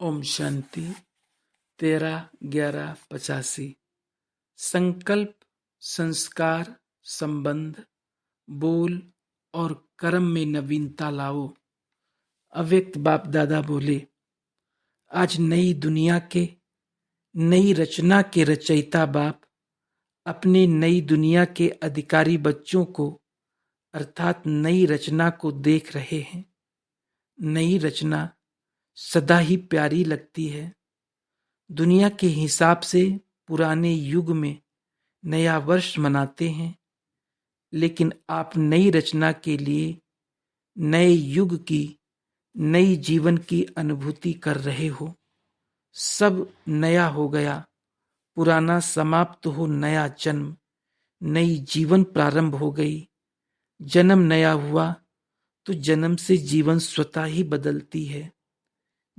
ओम शांति। 13/11/85। संकल्प, संस्कार, संबंध, बोल और कर्म में नवीनता लाओ। अव्यक्त बाप दादा बोले, आज नई दुनिया के, नई रचना के रचयिता बाप अपने नई दुनिया के अधिकारी बच्चों को अर्थात नई रचना को देख रहे हैं। नई रचना सदा ही प्यारी लगती है। दुनिया के हिसाब से पुराने युग में नया वर्ष मनाते हैं, लेकिन आप नई रचना के लिए नए युग की, नई जीवन की अनुभूति कर रहे हो। सब नया हो गया, पुराना समाप्त हो, नया जन्म, नई जीवन प्रारंभ हो गई। जन्म नया हुआ तो जन्म से जीवन स्वतः ही बदलती है।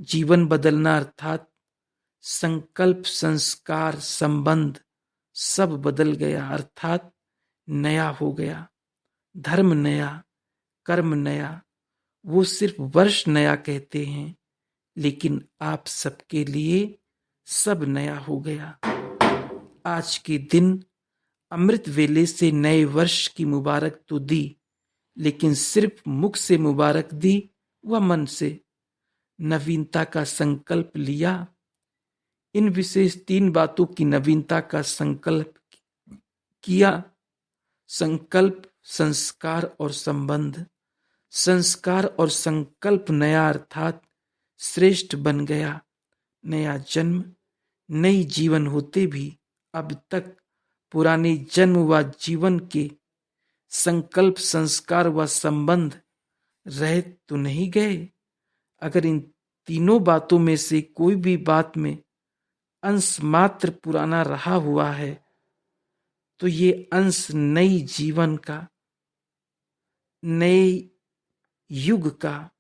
जीवन बदलना अर्थात संकल्प, संस्कार, संबंध सब बदल गया, अर्थात नया हो गया। धर्म नया, कर्म नया, वो सिर्फ वर्ष नया कहते हैं, लेकिन आप सबके लिए सब नया हो गया। आज के दिन अमृत वेले से नए वर्ष की मुबारक तो दी, लेकिन सिर्फ मुख से मुबारक दी व मन से नवीनता का संकल्प लिया। इन विशेष 3 बातों की नवीनता का संकल्प किया। संकल्प, संस्कार और संबंध। संस्कार और संकल्प नया अर्थात श्रेष्ठ बन गया। नया जन्म, नई जीवन होते भी अब तक पुराने जन्म व जीवन के संकल्प, संस्कार व संबंध रह तो नहीं गए। अगर इन तीनों बातों में से कोई भी बात में अंश मात्र पुराना रहा हुआ है, तो ये अंश नई जीवन का, नए युग का,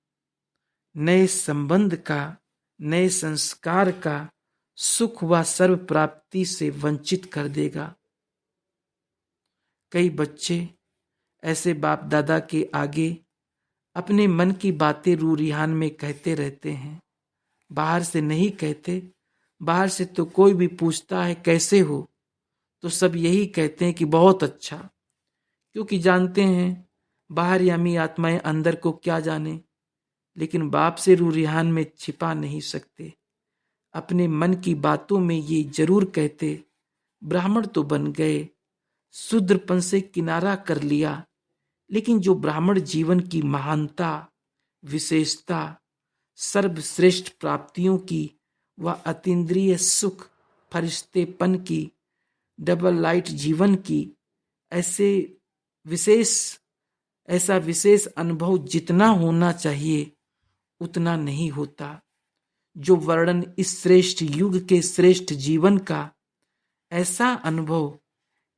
नए संबंध का, नए संस्कार का सुख व सर्व प्राप्ति से वंचित कर देगा। कई बच्चे ऐसे बाप दादा के आगे अपने मन की बातें रू रिहान में कहते रहते हैं। बाहर से नहीं कहते। बाहर से तो कोई भी पूछता है कैसे हो, तो सब यही कहते हैं कि बहुत अच्छा, क्योंकि जानते हैं बाहर यामी आत्माएं अंदर को क्या जाने। लेकिन बाप से रू रिहान में छिपा नहीं सकते। अपने मन की बातों में ये जरूर कहते, ब्राह्मण तो बन गए, शूद्रपन से किनारा कर लिया, लेकिन जो ब्राह्मण जीवन की महानता, विशेषता, सर्वश्रेष्ठ प्राप्तियों की व अतीन्द्रिय सुख, फरिश्तेपन की, डबल लाइट जीवन की, ऐसा विशेष अनुभव जितना होना चाहिए उतना नहीं होता। जो वर्णन इस श्रेष्ठ युग के श्रेष्ठ जीवन का, ऐसा अनुभव,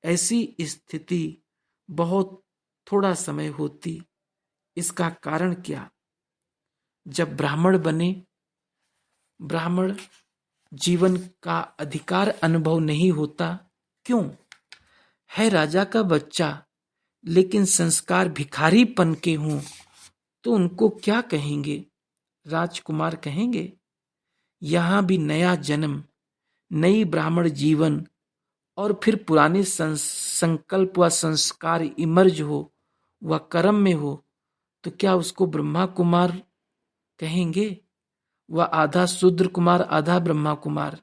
ऐसी स्थिति बहुत थोड़ा समय होती। इसका कारण क्या? जब ब्राह्मण बने, ब्राह्मण जीवन का अधिकार अनुभव नहीं होता। क्यों? है राजा का बच्चा, लेकिन संस्कार भिखारीपन के हों तो उनको क्या कहेंगे? राजकुमार कहेंगे। यहां भी नया जन्म, नई ब्राह्मण जीवन और फिर पुराने संकल्प व संस्कार इमर्ज हो व कर्म में हो, तो क्या उसको ब्रह्मा कुमार कहेंगे? वह आधा शूद्र कुमार, आधा ब्रह्मा कुमार।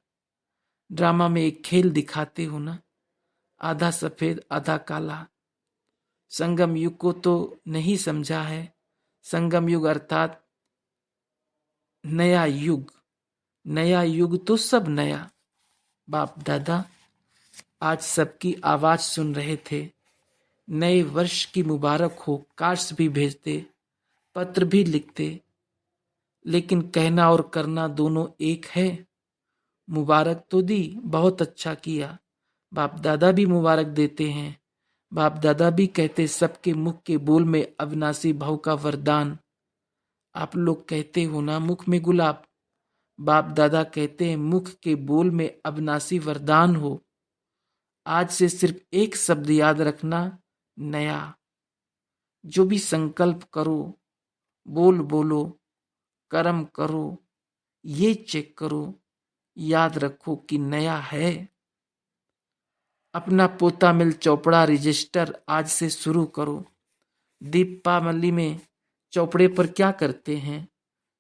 ड्रामा में एक खेल दिखाते हो ना, आधा सफेद आधा काला। संगम युग को तो नहीं समझा है। संगम युग अर्थात नया युग। नया युग तो सब नया। बाप दादा आज सबकी आवाज सुन रहे थे। नए वर्ष की मुबारक हो, कार्ड्स भी भेजते, पत्र भी लिखते, लेकिन कहना और करना दोनों एक है। मुबारक तो दी, बहुत अच्छा किया। बाप दादा भी मुबारक देते हैं। बाप दादा भी कहते सबके मुख के बोल में अविनाशी भाव का वरदान। आप लोग कहते हो ना मुख में गुलाब, बाप दादा कहते हैं मुख के बोल में अविनाशी वरदान हो। आज से सिर्फ एक शब्द याद रखना, नया। जो भी संकल्प करो, बोलो, कर्म करो, ये चेक करो, याद रखो कि नया है। अपना पोता मिल चौपड़ा रजिस्टर आज से शुरू करो। दीपावली में चौपड़े पर क्या करते हैं?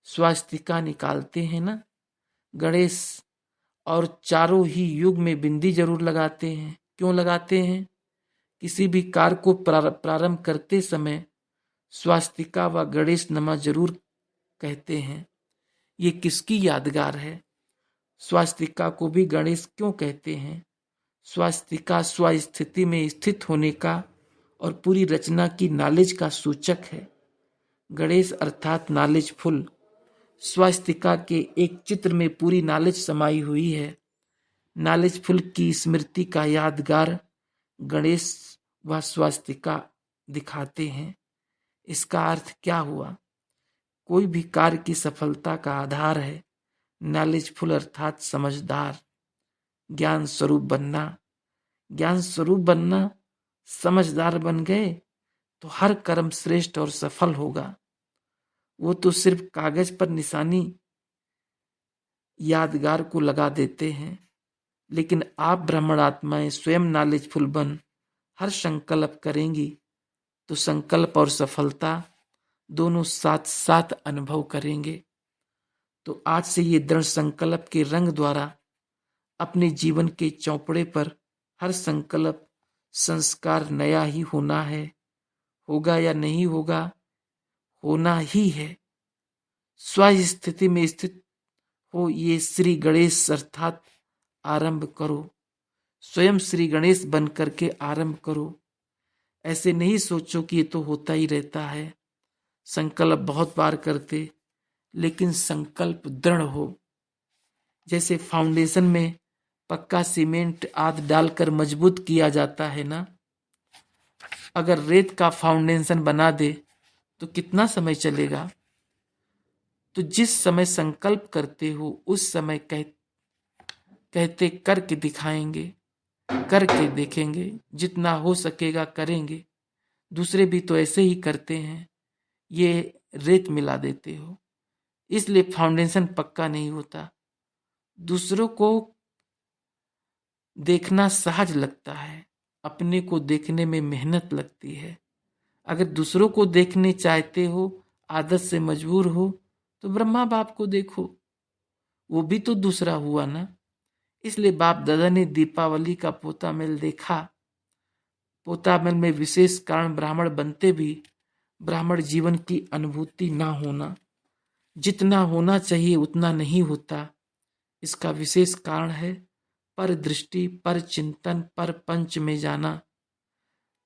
स्वास्तिका निकालते हैं ना। गणेश और चारों ही युग में बिंदी जरूर लगाते हैं। क्यों लगाते हैं? किसी भी कार्य को प्रारंभ करते समय स्वास्तिका व गणेश नमः जरूर कहते हैं। ये किसकी यादगार है? स्वास्तिका को भी गणेश क्यों कहते हैं? स्वास्तिका स्वस्थिति में स्थित होने का और पूरी रचना की नॉलेज का सूचक है। गणेश अर्थात नॉलेजफुल। स्वास्तिका के एक चित्र में पूरी नॉलेज समाई हुई है। नॉलेजफुल की स्मृति का यादगार गणेश व स्वास्तिका दिखाते हैं। इसका अर्थ क्या हुआ? कोई भी कार्य की सफलता का आधार है नॉलेजफुल अर्थात समझदार। ज्ञान स्वरूप बनना। ज्ञान स्वरूप बनना, समझदार बन गए तो हर कर्म श्रेष्ठ और सफल होगा। वो तो सिर्फ कागज पर निशानी यादगार को लगा देते हैं, लेकिन आप ब्राह्मण आत्माएं स्वयं नॉलेजफुल बन हर संकल्प करेंगी तो संकल्प और सफलता दोनों साथ साथ अनुभव करेंगे। तो आज से ये दृढ़ संकल्प के रंग द्वारा अपने जीवन के चौपड़े पर हर संकल्प संस्कार नया ही होना है। होगा या नहीं होगा, होना ही है। स्वस्थिति में स्थित हो ये श्री गणेश अर्थात आरंभ करो। स्वयं श्री गणेश बन करके आरंभ करो। ऐसे नहीं सोचो कि ये तो होता ही रहता है। संकल्प बहुत बार करते, लेकिन संकल्प दृढ़ हो। जैसे फाउंडेशन में पक्का सीमेंट आदि डालकर मजबूत किया जाता है ना। अगर रेत का फाउंडेशन बना दे तो कितना समय चलेगा? तो जिस समय संकल्प करते हो उस समय कहते करके दिखाएंगे, करके देखेंगे, जितना हो सकेगा करेंगे। दूसरे भी तो ऐसे ही करते हैं, ये रेत मिला देते हो, इसलिए फाउंडेशन पक्का नहीं होता। दूसरों को देखना सहज लगता है, अपने को देखने में मेहनत लगती है। अगर दूसरों को देखने चाहते हो, आदत से मजबूर हो, तो ब्रह्मा बाप को देखो, वो भी तो दूसरा हुआ ना। इसलिए बाप दादा ने दीपावली का पोता मेल देखा। पोता मेल में विशेष कारण ब्राह्मण बनते भी ब्राह्मण जीवन की अनुभूति ना होना, जितना होना चाहिए उतना नहीं होता। इसका विशेष कारण है पर दृष्टि, पर चिंतन, पर पंच में जाना।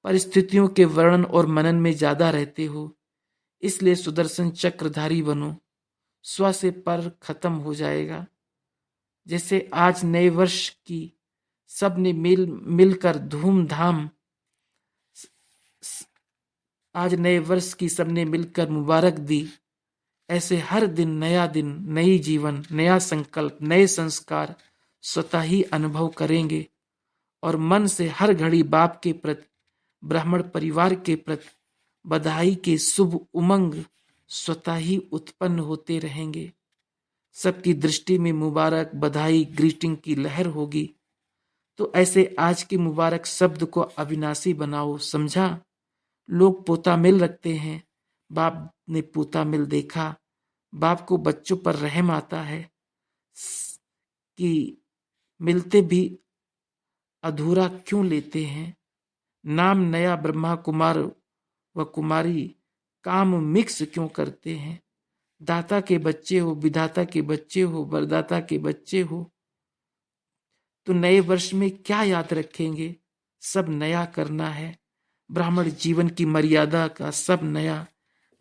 परिस्थितियों के वर्णन और मनन में ज्यादा रहते हो, इसलिए सुदर्शन चक्रधारी बनो। स्व से पर खत्म हो जाएगा। जैसे आज नए वर्ष की सब ने मिलकर धूमधाम, आज नए वर्ष की सबने मिलकर मुबारक दी। ऐसे हर दिन, नई जीवन, नया संकल्प, नए संस्कार स्वतः ही अनुभव करेंगे और मन से हर घड़ी बाप के प्रति, ब्राह्मण परिवार के प्रति बधाई के शुभ उमंग स्वतः ही उत्पन्न होते रहेंगे। सबकी दृष्टि में मुबारक, बधाई, ग्रीटिंग की लहर होगी। तो ऐसे आज के मुबारक शब्द को अविनाशी बनाओ। समझा? लोग पोता मिल रखते हैं, बाप ने पोता मिल देखा। बाप को बच्चों पर रहम आता है कि मिलते भी अधूरा क्यों लेते हैं। नाम नया ब्रह्मा कुमार व कुमारी काम मिक्स क्यों करते हैं। दाता के बच्चे हो, विधाता के बच्चे हो, वरदाता के बच्चे हो, तो नए वर्ष में क्या याद रखेंगे? सब नया करना है। ब्राह्मण जीवन की मर्यादा का सब नया।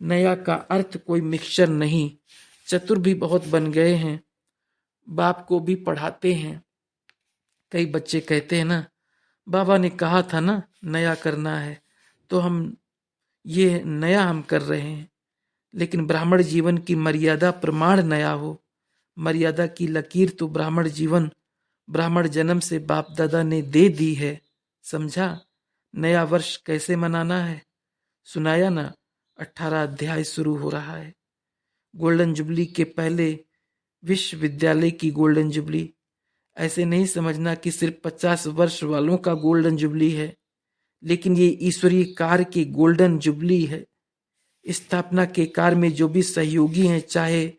नया का अर्थ कोई मिक्सचर नहीं। चतुर भी बहुत बन गए हैं, बाप को भी पढ़ाते हैं। कई बच्चे कहते हैं ना, बाबा ने कहा था ना नया करना है, तो हम ये नया हम कर रहे हैं। लेकिन ब्राह्मण जीवन की मर्यादा प्रमाण नया हो। मर्यादा की लकीर तो ब्राह्मण जीवन, ब्राह्मण जन्म से बाप दादा ने दे दी है। समझा? नया वर्ष कैसे मनाना है सुनाया ना। 18 अध्याय शुरू हो रहा है। गोल्डन जुबली के पहले विश्वविद्यालय की गोल्डन जुबली। ऐसे नहीं समझना कि सिर्फ 50 वर्ष वालों का गोल्डन जुबली है, लेकिन ये ईश्वरीय कार्य की गोल्डन जुबली है। स्थापना के कार्य में जो भी सहयोगी हैं, चाहे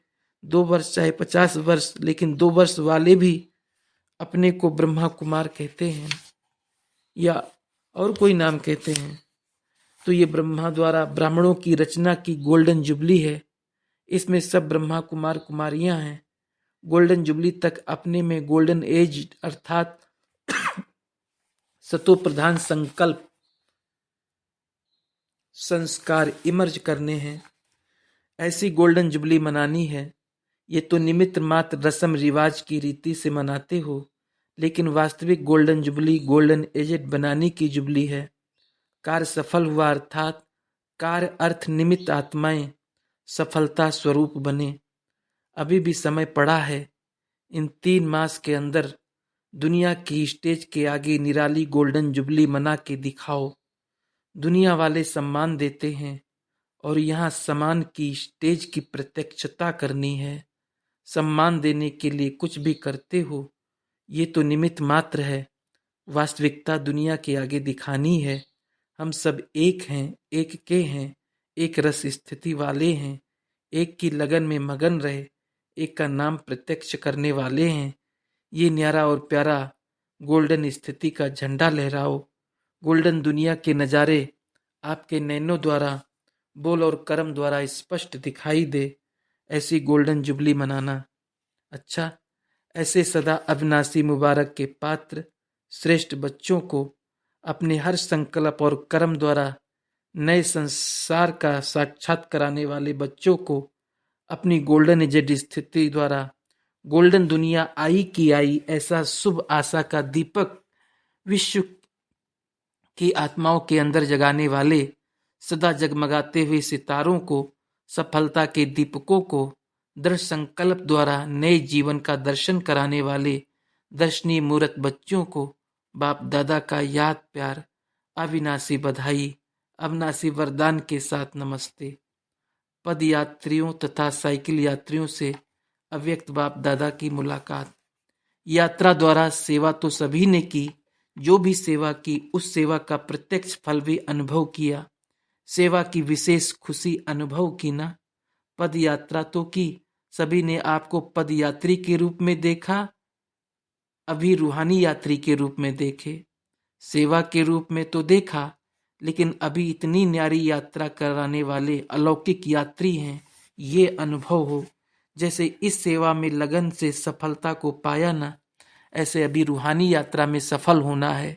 2 वर्ष चाहे 50 वर्ष, लेकिन 2 वर्ष वाले भी अपने को ब्रह्मा कुमार कहते हैं या और कोई नाम कहते हैं। तो ये ब्रह्मा द्वारा ब्राह्मणों की रचना की गोल्डन जुबली है। इसमें सब ब्रह्मा कुमार कुमारियां हैं। गोल्डन जुबली तक अपने में गोल्डन एज अर्थात सतो प्रधान संकल्प संस्कार इमर्ज करने हैं। ऐसी गोल्डन जुबली मनानी है। ये तो निमित्त मात्र रस्म रिवाज की रीति से मनाते हो, लेकिन वास्तविक गोल्डन जुबली गोल्डन एजेड बनाने की जुबली है। कार्य सफल हुआ अर्थात कार्य अर्थ निमित्त आत्माएं सफलता स्वरूप बने। अभी भी समय पड़ा है। इन 3 मास के अंदर दुनिया की स्टेज के आगे निराली गोल्डन जुबली मना के दिखाओ। दुनिया वाले सम्मान देते हैं और यहाँ सम्मान की स्टेज की प्रत्यक्षता करनी है। सम्मान देने के लिए कुछ भी करते हो, ये तो निमित्त मात्र है। वास्तविकता दुनिया के आगे दिखानी है। हम सब एक हैं, एक के हैं, एक रस स्थिति वाले हैं, एक की लगन में मगन रहे, एक का नाम प्रत्यक्ष करने वाले हैं। ये न्यारा और प्यारा गोल्डन स्थिति का झंडा लहराओ। गोल्डन दुनिया के नज़ारे आपके नैनों द्वारा, बोल और कर्म द्वारा स्पष्ट दिखाई दे। ऐसी गोल्डन जुबली मनाना। अच्छा, ऐसे सदा अविनाशी मुबारक के पात्र श्रेष्ठ बच्चों को अपने हर संकल्प और कर्म द्वारा नए संसार का साक्षात कराने वाले बच्चों को अपनी गोल्डन एजेड स्थिति द्वारा गोल्डन दुनिया आई की आई ऐसा शुभ आशा का दीपक विश्व की आत्माओं के अंदर जगाने वाले सदा जगमगाते हुए सितारों को, सफलता के दीपकों को दृढ़ संकल्प द्वारा नए जीवन का दर्शन कराने वाले दर्शनीय मूर्त बच्चों को बाप दादा का याद प्यार अविनाशी बधाई अविनाशी वरदान के साथ नमस्ते। पद यात्रियों तथा साइकिल यात्रियों से अव्यक्त बाप दादा की मुलाकात। यात्रा द्वारा सेवा तो सभी ने की। जो भी सेवा की उस सेवा का प्रत्यक्ष फल भी अनुभव किया। सेवा की विशेष खुशी अनुभव की ना। पद यात्रा तो की, सभी ने आपको पद यात्री के रूप में देखा, अभी रूहानी यात्री के रूप में देखे। सेवा के रूप में तो देखा, लेकिन अभी इतनी न्यारी यात्रा कराने वाले अलौकिक यात्री हैं। ये अनुभव हो जैसे इस सेवा में लगन से सफलता को पाया ना, ऐसे अभी रूहानी यात्रा में सफल होना है।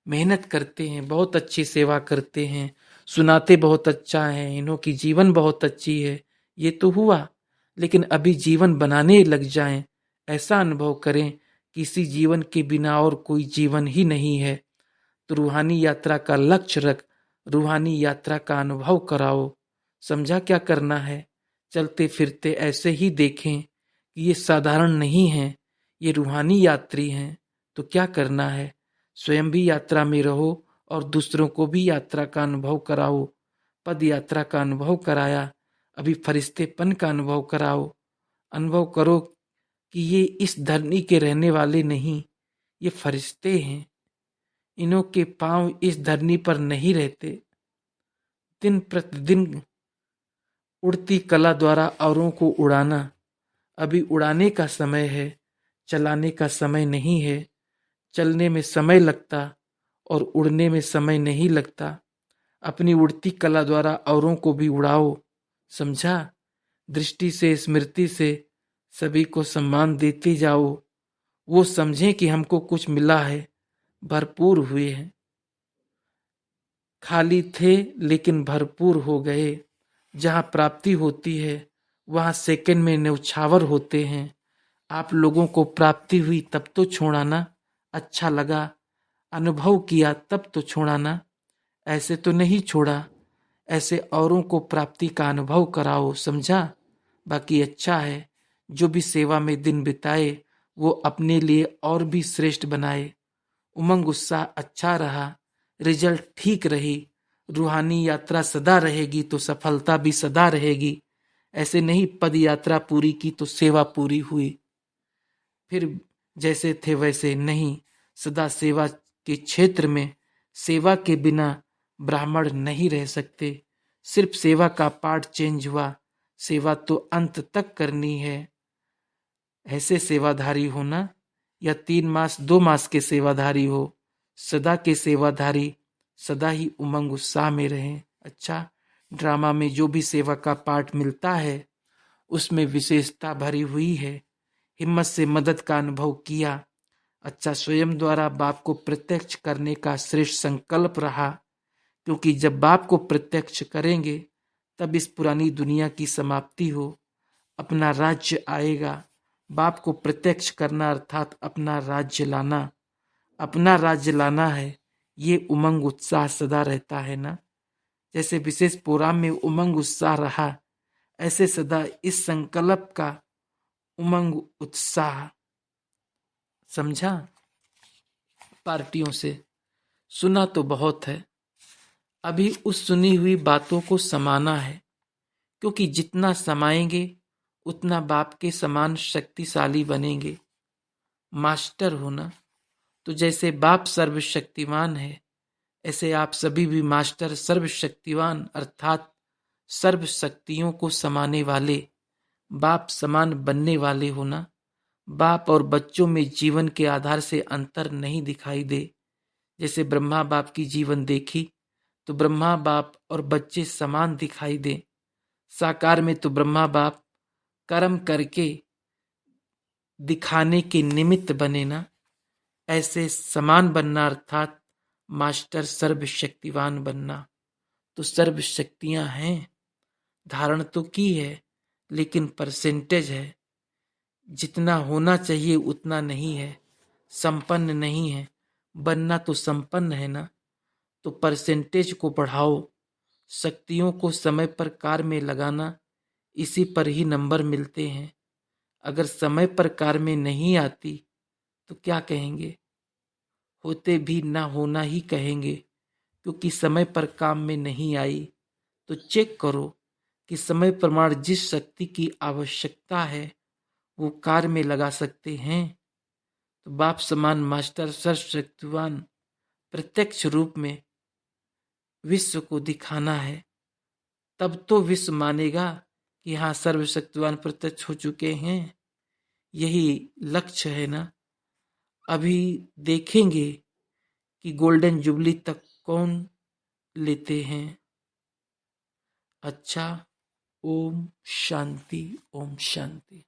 मेहनत करते हैं, बहुत अच्छी सेवा करते हैं, सुनाते बहुत अच्छा है, इन्हों की जीवन बहुत अच्छी है, ये तो हुआ। लेकिन अभी जीवन बनाने लग जाएं, ऐसा अनुभव करें किसी जीवन के बिना और कोई जीवन ही नहीं है। तो रूहानी यात्रा का लक्ष्य रख, रूहानी यात्रा का अनुभव कराओ। समझा क्या करना है? चलते फिरते ऐसे ही देखें कि ये साधारण नहीं है, ये रूहानी यात्री हैं। तो क्या करना है? स्वयं भी यात्रा में रहो और दूसरों को भी यात्रा का अनुभव कराओ। पद यात्रा का अनुभव कराया, अभी फरिश्तेपन का अनुभव कराओ। अनुभव करो कि ये इस धरनी के रहने वाले नहीं, ये फरिश्ते हैं। इन्हों के पांव इस धरनी पर नहीं रहते। दिन प्रतिदिन उड़ती कला द्वारा औरों को उड़ाना। अभी उड़ाने का समय है, चलाने का समय नहीं है। चलने में समय लगता और उड़ने में समय नहीं लगता। अपनी उड़ती कला द्वारा औरों को भी उड़ाओ। समझा? दृष्टि से स्मृति से सभी को सम्मान देते जाओ। वो समझें कि हमको कुछ मिला है, भरपूर हुए हैं। खाली थे लेकिन भरपूर हो गए। जहाँ प्राप्ति होती है वहाँ सेकंड में न्यौछावर होते हैं। आप लोगों को प्राप्ति हुई तब तो छोड़ा ना, अच्छा लगा, अनुभव किया तब तो छोड़ा ना, ऐसे तो नहीं छोड़ा। ऐसे औरों को प्राप्ति का अनुभव कराओ। समझा? बाकी अच्छा है, जो भी सेवा में दिन बिताए वो अपने लिए और भी श्रेष्ठ बनाए। उमंग उत्साह अच्छा रहा, रिजल्ट ठीक रही, रूहानी यात्रा सदा रहेगी तो सफलता भी सदा रहेगी। ऐसे नहीं पद यात्रा पूरी की तो सेवा पूरी हुई, फिर जैसे थे वैसे नहीं। सदा सेवा के क्षेत्र में सेवा के बिना ब्राह्मण नहीं रह सकते। सिर्फ सेवा का पार्ट चेंज हुआ, सेवा तो अंत तक करनी है। ऐसे सेवाधारी होना या 3 मास 2 मास के सेवाधारी हो, सदा के सेवाधारी सदा ही उमंग उत्साह में रहें। अच्छा, ड्रामा में जो भी सेवा का पार्ट मिलता है उसमें विशेषता भरी हुई है। हिम्मत से मदद का अनुभव किया। अच्छा, स्वयं द्वारा बाप को प्रत्यक्ष करने का श्रेष्ठ संकल्प रहा, क्योंकि जब बाप को प्रत्यक्ष करेंगे तब इस पुरानी दुनिया की समाप्ति हो, अपना राज्य आएगा। बाप को प्रत्यक्ष करना अर्थात अपना राज्य लाना। अपना राज्य लाना है, ये उमंग उत्साह सदा रहता है ना। जैसे विशेष प्रोग्राम में उमंग उत्साह रहा, ऐसे सदा इस संकल्प का उमंग उत्साह। समझा? पार्टियों से सुना तो बहुत है, अभी उस सुनी हुई बातों को समाना है, क्योंकि जितना समाएंगे उतना बाप के समान शक्तिशाली बनेंगे। मास्टर होना तो जैसे बाप सर्वशक्तिमान है, ऐसे आप सभी भी मास्टर सर्वशक्तिवान अर्थात सर्व शक्तियों को समाने वाले, बाप समान बनने वाले होना। बाप और बच्चों में जीवन के आधार से अंतर नहीं दिखाई दे। जैसे ब्रह्मा बाप की जीवन देखी तो ब्रह्मा बाप और बच्चे समान दिखाई दे। साकार में तो ब्रह्मा बाप कर्म करके दिखाने के निमित्त बने ना। ऐसे समान बनना अर्थात मास्टर सर्वशक्तिवान बनना। तो सर्व शक्तियां हैं, धारण तो की है, लेकिन परसेंटेज है। जितना होना चाहिए उतना नहीं है, संपन्न नहीं है। बनना तो संपन्न है ना। तो परसेंटेज को बढ़ाओ, शक्तियों को समय पर कार्य में लगाना, इसी पर ही नंबर मिलते हैं। अगर समय पर कार्य में नहीं आती तो क्या कहेंगे? होते भी ना होना ही कहेंगे, क्योंकि समय पर काम में नहीं आई। तो चेक करो कि समय प्रमाण जिस शक्ति की आवश्यकता है वो कार्य में लगा सकते हैं। तो बाप समान मास्टर सर्वशक्तिवान प्रत्यक्ष रूप में विश्व को दिखाना है, तब तो विश्व मानेगा कि हाँ सर्वशक्तिवान प्रत्यक्ष हो चुके हैं। यही लक्ष्य है ना। अभी देखेंगे कि गोल्डन जुबली तक कौन लेते हैं। अच्छा, ओम शांति, ओम शांति।